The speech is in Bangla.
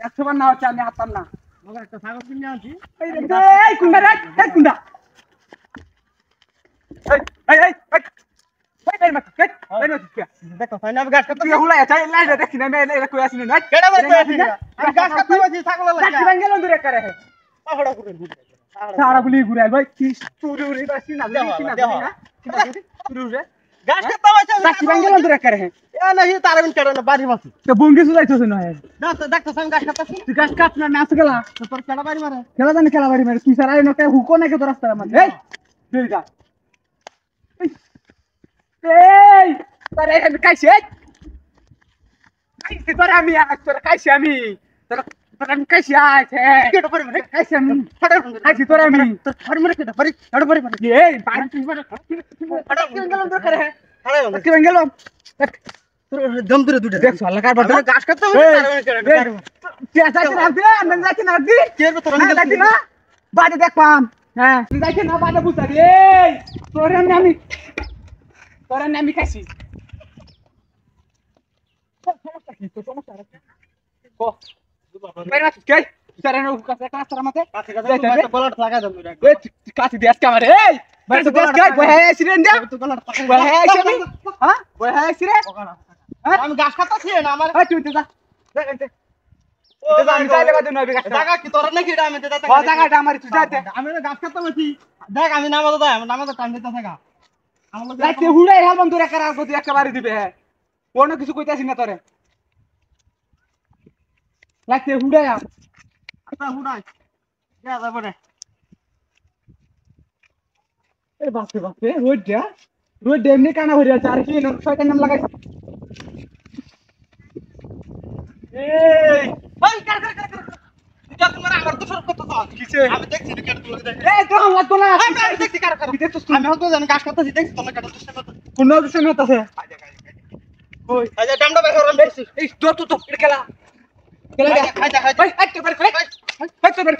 100 বার না হচ্ছে আমি হাততাম না বাবা একটা ছাগল কিনে আনছি এই কুন্ডা রে এই কুন্ডা এই এই এই এই মাছ কে এই মাছ কে দেখো তাই না আমি গাছ কাটতে তুই হুলা চাই লাই দেখি না মেলে কই আসিনি না কেডা বাই কই আছি আমি গাছ কাটতে বসি ছাগল লাগা কি বাঙ্গেল দূরে করে পাহাড়া করে সারা গুলি ঘুরাই ভাই কি তুই উড়ে আসিস না দেখি না তুই উড়ে গাছ কাটতে বসি কি বাঙ্গেল দূরে করে এ নাহি তার আমি কেডা না বাড়ি মাছি তো বঙ্গি সুলাইছস না দেখো আমি গাছ কাটতেছি তুই গাছ কাট না নাচ গেলা তোর কেডা বাড়ি মারে খেলা জানি খেলা বাড়ি মারে তুই সারা নকে হুকো নাকি তোর রাস্তার মধ্যে এই তুই যা এই তোরে আমি কাইছি কাইছি তোরে আমি তোরে কাইছি আমি তোরে আমি কাইছি আছে কেডা বাড়ি মারে কাইছি আমি কাইছি তোরে আমি তোর বাড়ি মারে কেডা বাড়ি কেডা বাড়ি মারে এই বাড়ি তুই মারে ফাটা কি গেলাম তো করে ফাটা কি বাঙ্গেল তোর দম ধরে দুটো দেখ সালা কার বাদ গাছ কাটতে বসি তার আমি কেডা তুই আসাতে রাখ দে আমি যাচ্ছি না দি কে তোর আমি যাচ্ছি না বাড়ি দেখ পাম হ্যাঁ তুই যাচ্ছি না বাড়ি বুঝা রে এই তোরে আমি খাইছি সমস্যা কি তো সমস্যা আছে কো বাইরে আছিস কে তারে না কাছে কাছে আমাতে কাছে বলাট লাগা দম দুটো এই কাছে দেশ ক্যামেরা এই বাইরে দেশ কে বহে আইছি রে না তো বলাট বহে আইছি হ্যাঁ বহে আইছি রে আমি গাছ কাটতেছি না আমার এই তুই যা দেখ এনতে আমি চাইলে বাদ নবি গাছ টাকা কি তোর নাকি এটা আমি দিতে ও টাকাটা আমার তুই যাতে আমি গাছ কাটতে বসি দেখ আমি নামাজ দাও আমি নামাজ টাইম দিতে থাকা আমার লোক লাইতে হুড়াই হাল বন্ধ রে করার গতি একেবারে দিবে হ্যাঁ কোনো কিছু কইতাছিস না তোরে লাইতে হুড়াই আচ্ছা হুড়াই যা যাবে রে এ বাপরে বাপরে রোড এমনি কানা হয়ে আছে আর কি শয়তান নাম লাগাইছে এই ভাই কার এটা তোমার আমার তো সরব কত তো কিছে আমি দেখছি কেটে তুলে দেখ এই তো আমার তো না আমি দেখছি কার দেখছ আমি হয়তো জানি গাছ কাটতেছি দেখছি তোমার কাটা চেষ্টা করতে কোন কিছু মেতাছে ওই আচ্ছা ডামটা বের করলাম দেখছি এই তো এটা খেলা খাইতা ভাই একটা বার করে ভাই তো বার